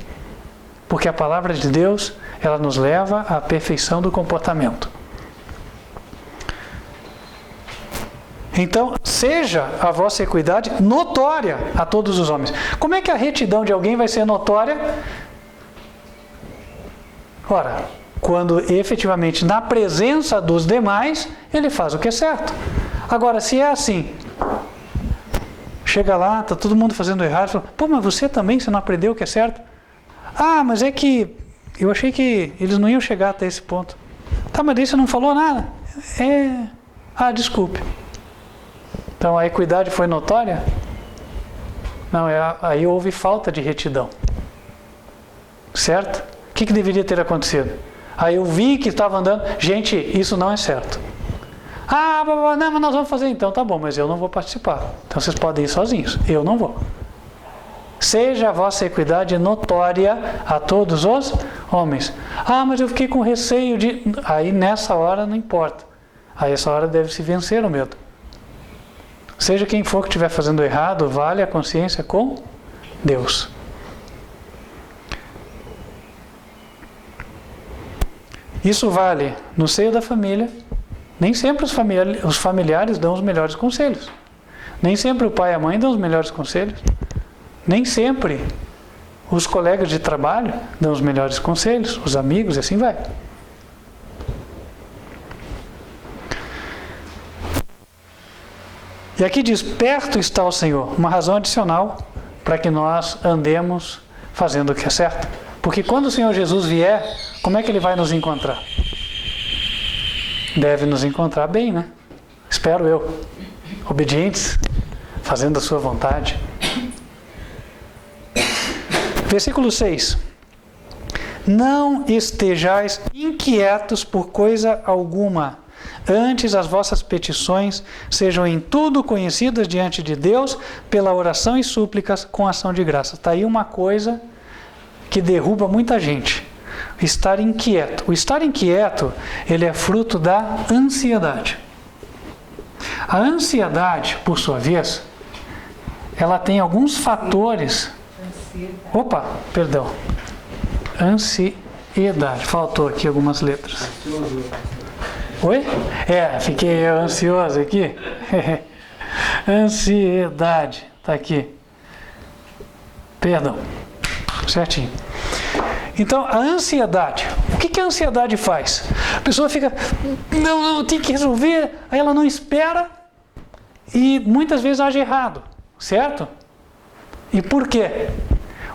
Porque a palavra de Deus, ela nos leva à perfeição do comportamento. Então, seja a vossa equidade notória a todos os homens. Como é que a retidão de alguém vai ser notória? Ora, quando efetivamente na presença dos demais, ele faz o que é certo. Agora, se é assim, chega lá, está todo mundo fazendo errado, fala: pô, mas você também, você não aprendeu o que é certo? Ah, mas é que eu achei que eles não iam chegar até esse ponto. Tá, mas daí você não falou nada. Desculpe. Então a equidade foi notória? Não, aí houve falta de retidão. Certo? O que deveria ter acontecido? Aí eu vi que estava andando. Gente, isso não é certo. Não, mas nós vamos fazer então. Tá bom, mas eu não vou participar. Então vocês podem ir sozinhos. Eu não vou. Seja a vossa equidade notória a todos os homens. Mas eu fiquei com receio de... Aí nessa hora não importa. Aí essa hora deve-se vencer o medo. Seja quem for que estiver fazendo errado, vale a consciência com Deus. Isso vale no seio da família. Nem sempre os familiares dão os melhores conselhos. Nem sempre o pai e a mãe dão os melhores conselhos. Nem sempre os colegas de trabalho dão os melhores conselhos, os amigos, e assim vai. E aqui diz: perto está o Senhor. Uma razão adicional para que nós andemos fazendo o que é certo. Porque quando o Senhor Jesus vier, como é que Ele vai nos encontrar? Deve nos encontrar bem, né? Espero eu. Obedientes, fazendo a sua vontade. Versículo 6. Não estejais inquietos por coisa alguma. Antes as vossas petições sejam em tudo conhecidas diante de Deus pela oração e súplicas com ação de graça. Está aí uma coisa que derruba muita gente. Estar inquieto. O estar inquieto, ele é fruto da ansiedade. A ansiedade, por sua vez, ela tem alguns fatores... Ansiedade. Faltou aqui algumas letras. Oi? Fiquei ansioso aqui. Ansiedade. Está aqui. Perdão. Certinho. Então, a ansiedade. O que a ansiedade faz? A pessoa fica, não, tem que resolver, aí ela não espera e muitas vezes age errado, certo? E por quê?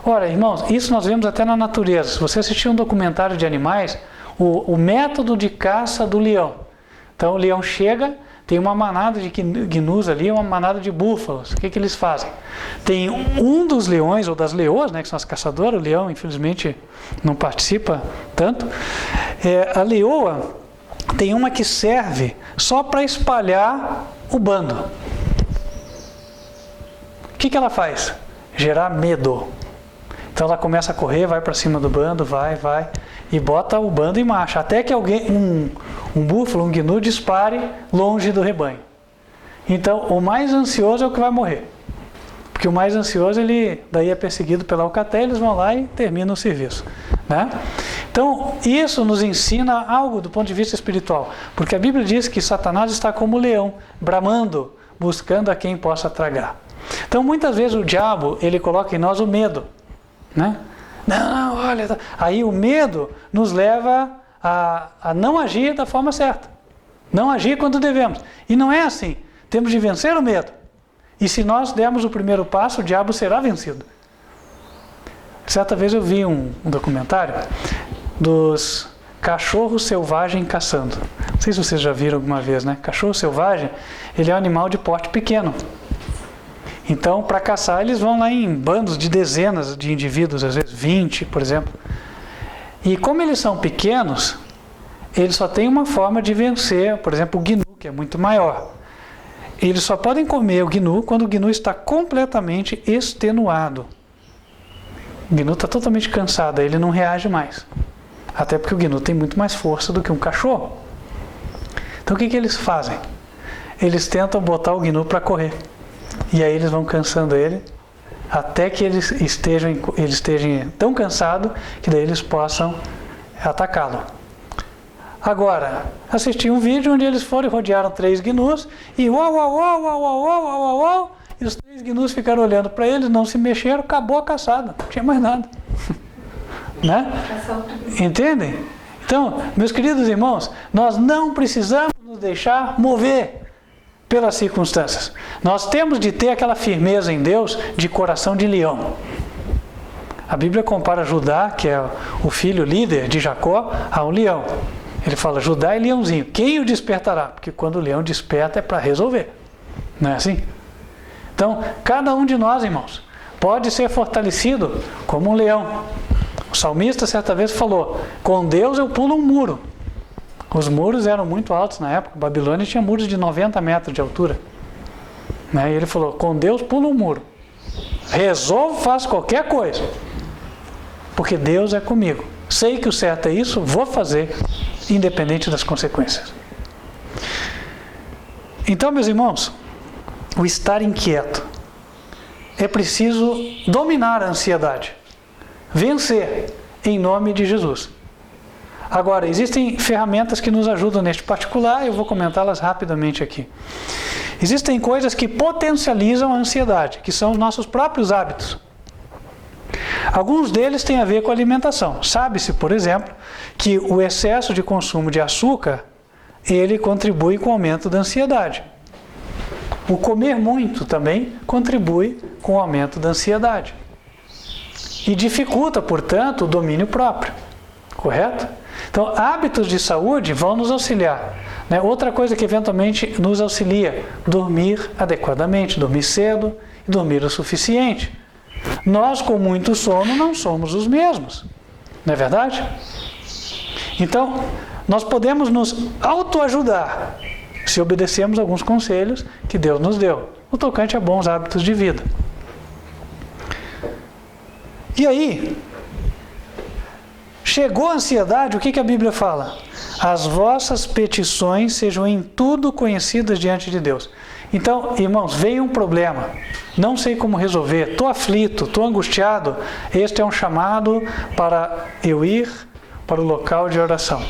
Ora, irmãos, isso nós vemos até na natureza. Se você assistir um documentário de animais, o método de caça do leão. Então, o leão chega, tem uma manada de gnus ali, uma manada de búfalos. O que eles fazem? Tem um dos leões, ou das leoas, né, que são as caçadoras, o leão, infelizmente, não participa tanto. A leoa tem uma que serve só para espalhar o bando. O que ela faz? Gerar medo. Então ela começa a correr, vai para cima do bando, vai, e bota o bando em marcha, até que alguém, um búfalo, um gnu, dispare longe do rebanho. Então o mais ansioso é o que vai morrer. Porque o mais ansioso, ele daí é perseguido pela alcateia, eles vão lá e terminam o serviço, né? Então isso nos ensina algo do ponto de vista espiritual, porque a Bíblia diz que Satanás está como leão, bramando, buscando a quem possa tragar. Então muitas vezes o diabo, ele coloca em nós o medo, né? Não, olha, aí o medo nos leva a não agir da forma certa, não agir quando devemos. E não é assim, temos de vencer o medo. E se nós dermos o primeiro passo, o diabo será vencido. Certa vez eu vi um documentário dos cachorros selvagens caçando. Não sei se vocês já viram alguma vez, né? Cachorro selvagem, ele é um animal de porte pequeno. Então, para caçar, eles vão lá em bandos de dezenas de indivíduos, às vezes 20, por exemplo. E como eles são pequenos, eles só têm uma forma de vencer, por exemplo, o gnu, que é muito maior. Eles só podem comer o gnu quando o gnu está completamente extenuado. O gnu está totalmente cansado, ele não reage mais. Até porque o gnu tem muito mais força do que um cachorro. Então, o que eles fazem? Eles tentam botar o gnu para correr. E aí eles vão cansando ele, até que ele esteja tão cansado que daí eles possam atacá-lo. Agora, assisti um vídeo onde eles foram e rodearam 3 gnus e uau, e os 3 gnus ficaram olhando para eles, não se mexeram, acabou a caçada, não tinha mais nada. Né? Entendem? Então, meus queridos irmãos, nós não precisamos nos deixar mover pelas circunstâncias. Nós temos de ter aquela firmeza em Deus de coração de leão. A Bíblia compara Judá, que é o filho líder de Jacó, a um leão. Ele fala, Judá é leãozinho. Quem o despertará? Porque quando o leão desperta é para resolver. Não é assim? Então, cada um de nós, irmãos, pode ser fortalecido como um leão. O salmista certa vez falou, com Deus eu pulo um muro. Os muros eram muito altos na época. A Babilônia tinha muros de 90 metros de altura. Né? E ele falou, com Deus pula um muro. Resolvo, faço qualquer coisa. Porque Deus é comigo. Sei que o certo é isso, vou fazer, independente das consequências. Então, meus irmãos, o estar inquieto. É preciso dominar a ansiedade. Vencer em nome de Jesus. Agora, existem ferramentas que nos ajudam neste particular, eu vou comentá-las rapidamente aqui. Existem coisas que potencializam a ansiedade, que são os nossos próprios hábitos. Alguns deles têm a ver com a alimentação. Sabe-se, por exemplo, que o excesso de consumo de açúcar, ele contribui com o aumento da ansiedade. O comer muito também contribui com o aumento da ansiedade. E dificulta, portanto, o domínio próprio. Correto? Então, hábitos de saúde vão nos auxiliar. Né? Outra coisa que eventualmente nos auxilia, dormir adequadamente, dormir cedo e dormir o suficiente. Nós, com muito sono, não somos os mesmos. Não é verdade? Então, nós podemos nos autoajudar se obedecermos alguns conselhos que Deus nos deu, no tocante a bons hábitos de vida. E aí, chegou a ansiedade, o que a Bíblia fala? As vossas petições sejam em tudo conhecidas diante de Deus. Então, irmãos, veio um problema, não sei como resolver, estou aflito, estou angustiado. Este é um chamado para eu ir para o local de oração.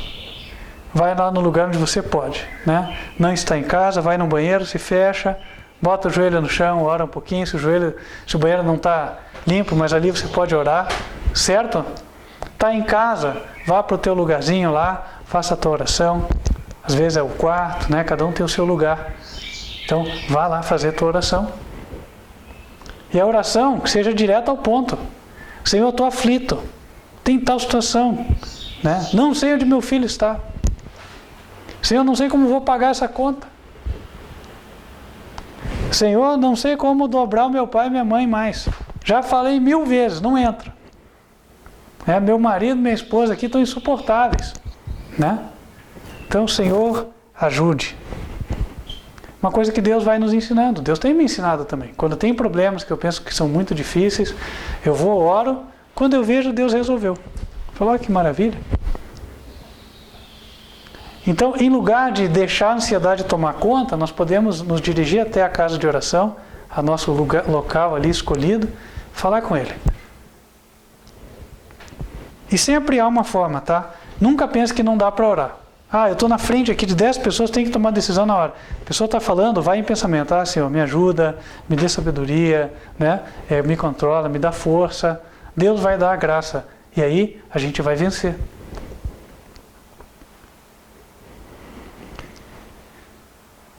Vai lá no lugar onde você pode, né? Não está em casa, vai no banheiro, se fecha, bota o joelho no chão, ora um pouquinho, se o banheiro não está limpo, mas ali você pode orar, certo? Está em casa, vá para o teu lugarzinho lá, faça a tua oração. Às vezes é o quarto, né? Cada um tem o seu lugar. Então, vá lá fazer a tua oração. E a oração que seja direta ao ponto. Senhor, eu estou aflito. Tem tal situação, né? Não sei onde meu filho está. Senhor, não sei como vou pagar essa conta. Senhor, não sei como dobrar o meu pai e minha mãe mais. Já falei 1000 vezes, não entra. Meu marido e minha esposa aqui estão insuportáveis, né? Então, Senhor, ajude. Uma coisa que Deus vai nos ensinando. Deus tem me ensinado também. Quando tem problemas que eu penso que são muito difíceis, eu vou, oro. Quando eu vejo, Deus resolveu. Falou, que maravilha. Então, em lugar de deixar a ansiedade tomar conta, nós podemos nos dirigir até a casa de oração, a nosso local ali escolhido, falar com Ele. E sempre há uma forma, tá? Nunca pense que não dá para orar. Eu estou na frente aqui de 10 pessoas, tenho que tomar decisão na hora. A pessoa está falando, vai em pensamento. Senhor, me ajuda, me dê sabedoria, né? Me controla, me dá força. Deus vai dar a graça. E aí a gente vai vencer.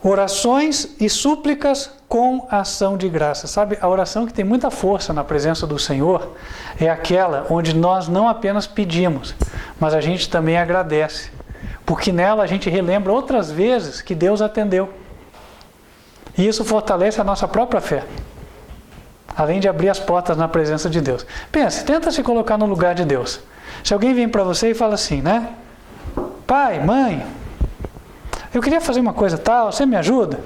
Orações e súplicas com ação de graça. Sabe, a oração que tem muita força na presença do Senhor é aquela onde nós não apenas pedimos, mas a gente também agradece. Porque nela a gente relembra outras vezes que Deus atendeu. E isso fortalece a nossa própria fé. Além de abrir as portas na presença de Deus. Pense, tenta se colocar no lugar de Deus. Se alguém vem para você e fala assim, né? Pai, mãe, eu queria fazer uma coisa tal, você me ajuda?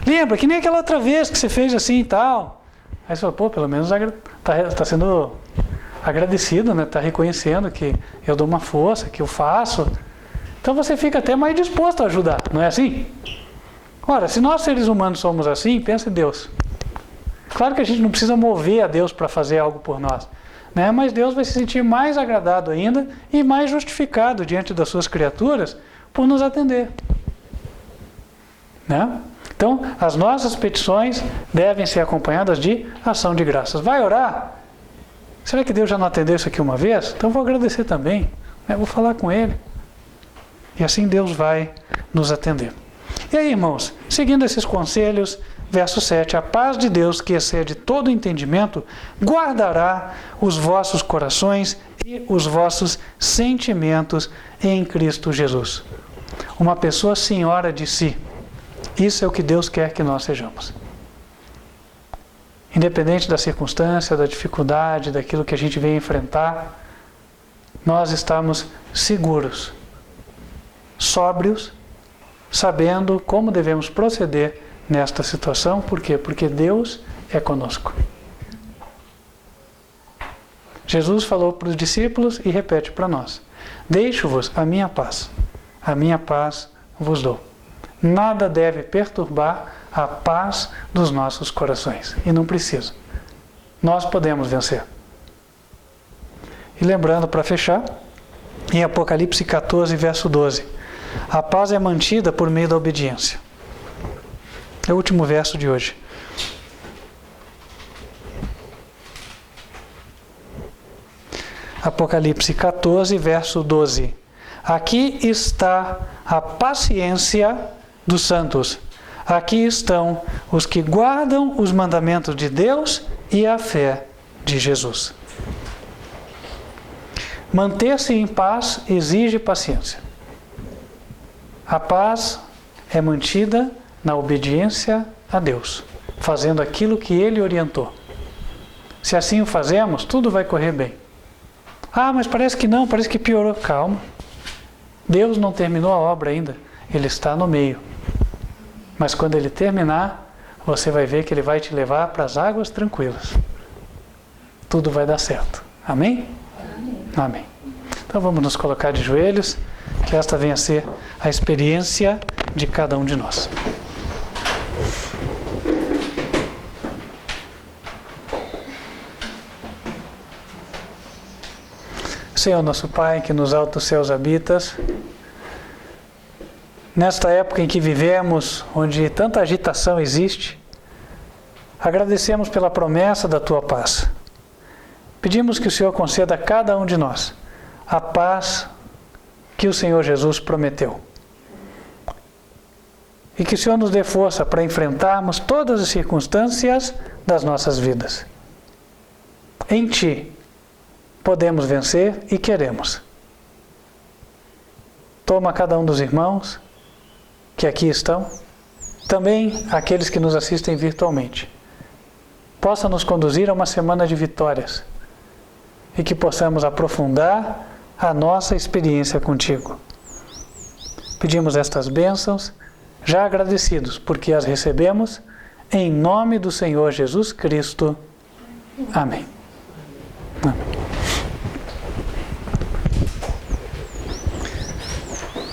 Lembra, que nem aquela outra vez que você fez assim e tal. Aí você fala, pelo menos está sendo agradecido, né? Está reconhecendo que eu dou uma força, que eu faço. Então você fica até mais disposto a ajudar, não é assim? Ora, se nós seres humanos somos assim, pensa em Deus. Claro que a gente não precisa mover a Deus para fazer algo por nós, né? Mas Deus vai se sentir mais agradado ainda e mais justificado diante das suas criaturas por nos atender, né? Então, as nossas petições devem ser acompanhadas de ação de graças. Vai orar? Será que Deus já não atendeu isso aqui uma vez? Então vou agradecer também, né? Vou falar com Ele. E assim Deus vai nos atender. E aí, irmãos, seguindo esses conselhos, verso 7, a paz de Deus, que excede todo entendimento, guardará os vossos corações e os vossos sentimentos em Cristo Jesus. Uma pessoa senhora de si. Isso é o que Deus quer que nós sejamos. Independente da circunstância, da dificuldade, daquilo que a gente vem enfrentar, nós estamos seguros, sóbrios, sabendo como devemos proceder nesta situação. Por quê? Porque Deus é conosco. Jesus falou para os discípulos e repete para nós: deixo-vos a minha paz vos dou. Nada deve perturbar a paz dos nossos corações. E não precisa. Nós podemos vencer. E lembrando, para fechar, em Apocalipse 14, verso 12, a paz é mantida por meio da obediência. É o último verso de hoje. Apocalipse 14, verso 12. Aqui está a paciência dos santos. Aqui estão os que guardam os mandamentos de Deus e a fé de Jesus. Manter-se em paz exige paciência. A paz é mantida na obediência a Deus, fazendo aquilo que Ele orientou. Se assim o fazemos, tudo vai correr bem. Mas parece que não, parece que piorou. Calma. Deus não terminou a obra ainda. Ele está no meio. Mas quando Ele terminar, você vai ver que Ele vai te levar para as águas tranquilas. Tudo vai dar certo. Amém? Amém. Então vamos nos colocar de joelhos, que esta venha a ser a experiência de cada um de nós. Senhor nosso Pai, que nos altos céus habitas, nesta época em que vivemos, onde tanta agitação existe, agradecemos pela promessa da Tua paz. Pedimos que o Senhor conceda a cada um de nós a paz que o Senhor Jesus prometeu. E que o Senhor nos dê força para enfrentarmos todas as circunstâncias das nossas vidas. Em Ti podemos vencer e queremos. Toma cada um dos irmãos que aqui estão, também aqueles que nos assistem virtualmente. Possa nos conduzir a uma semana de vitórias e que possamos aprofundar a nossa experiência contigo. Pedimos estas bênçãos, já agradecidos, porque as recebemos, em nome do Senhor Jesus Cristo. Amém.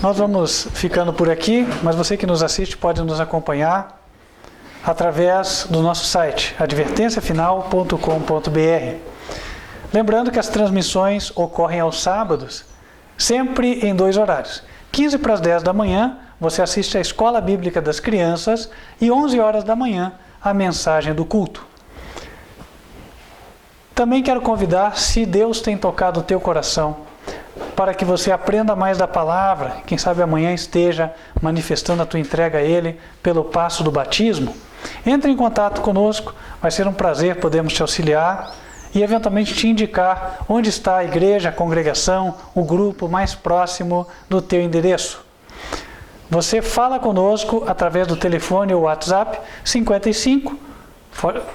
Nós vamos ficando por aqui, mas você que nos assiste pode nos acompanhar através do nosso site, advertenciafinal.com.br. Lembrando que as transmissões ocorrem aos sábados, sempre em 2 horários. 15 para as 10 da manhã, você assiste à Escola Bíblica das Crianças e 11 horas da manhã, a mensagem do culto. Também quero convidar, se Deus tem tocado o teu coração, para que você aprenda mais da palavra, quem sabe amanhã esteja manifestando a tua entrega a Ele pelo passo do batismo, entre em contato conosco, vai ser um prazer podermos te auxiliar e eventualmente te indicar onde está a igreja, a congregação, o grupo mais próximo do teu endereço. Você fala conosco através do telefone ou WhatsApp 55,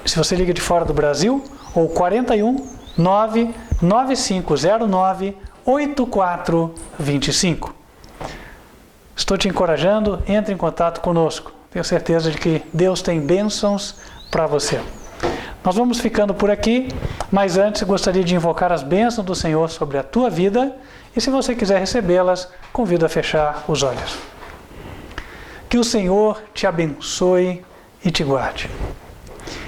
se você liga de fora do Brasil, ou 41 99509 8425. Estou te encorajando, entre em contato conosco. Tenho certeza de que Deus tem bênçãos para você. Nós vamos ficando por aqui, mas antes gostaria de invocar as bênçãos do Senhor sobre a tua vida e se você quiser recebê-las, convido a fechar os olhos. Que o Senhor te abençoe e te guarde.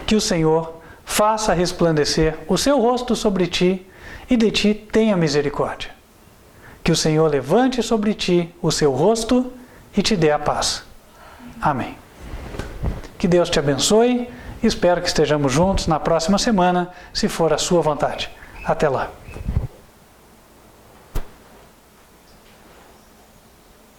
Que o Senhor faça resplandecer o seu rosto sobre ti e de ti tenha misericórdia. Que o Senhor levante sobre ti o seu rosto e te dê a paz. Amém. Que Deus te abençoe e espero que estejamos juntos na próxima semana, se for a sua vontade. Até lá.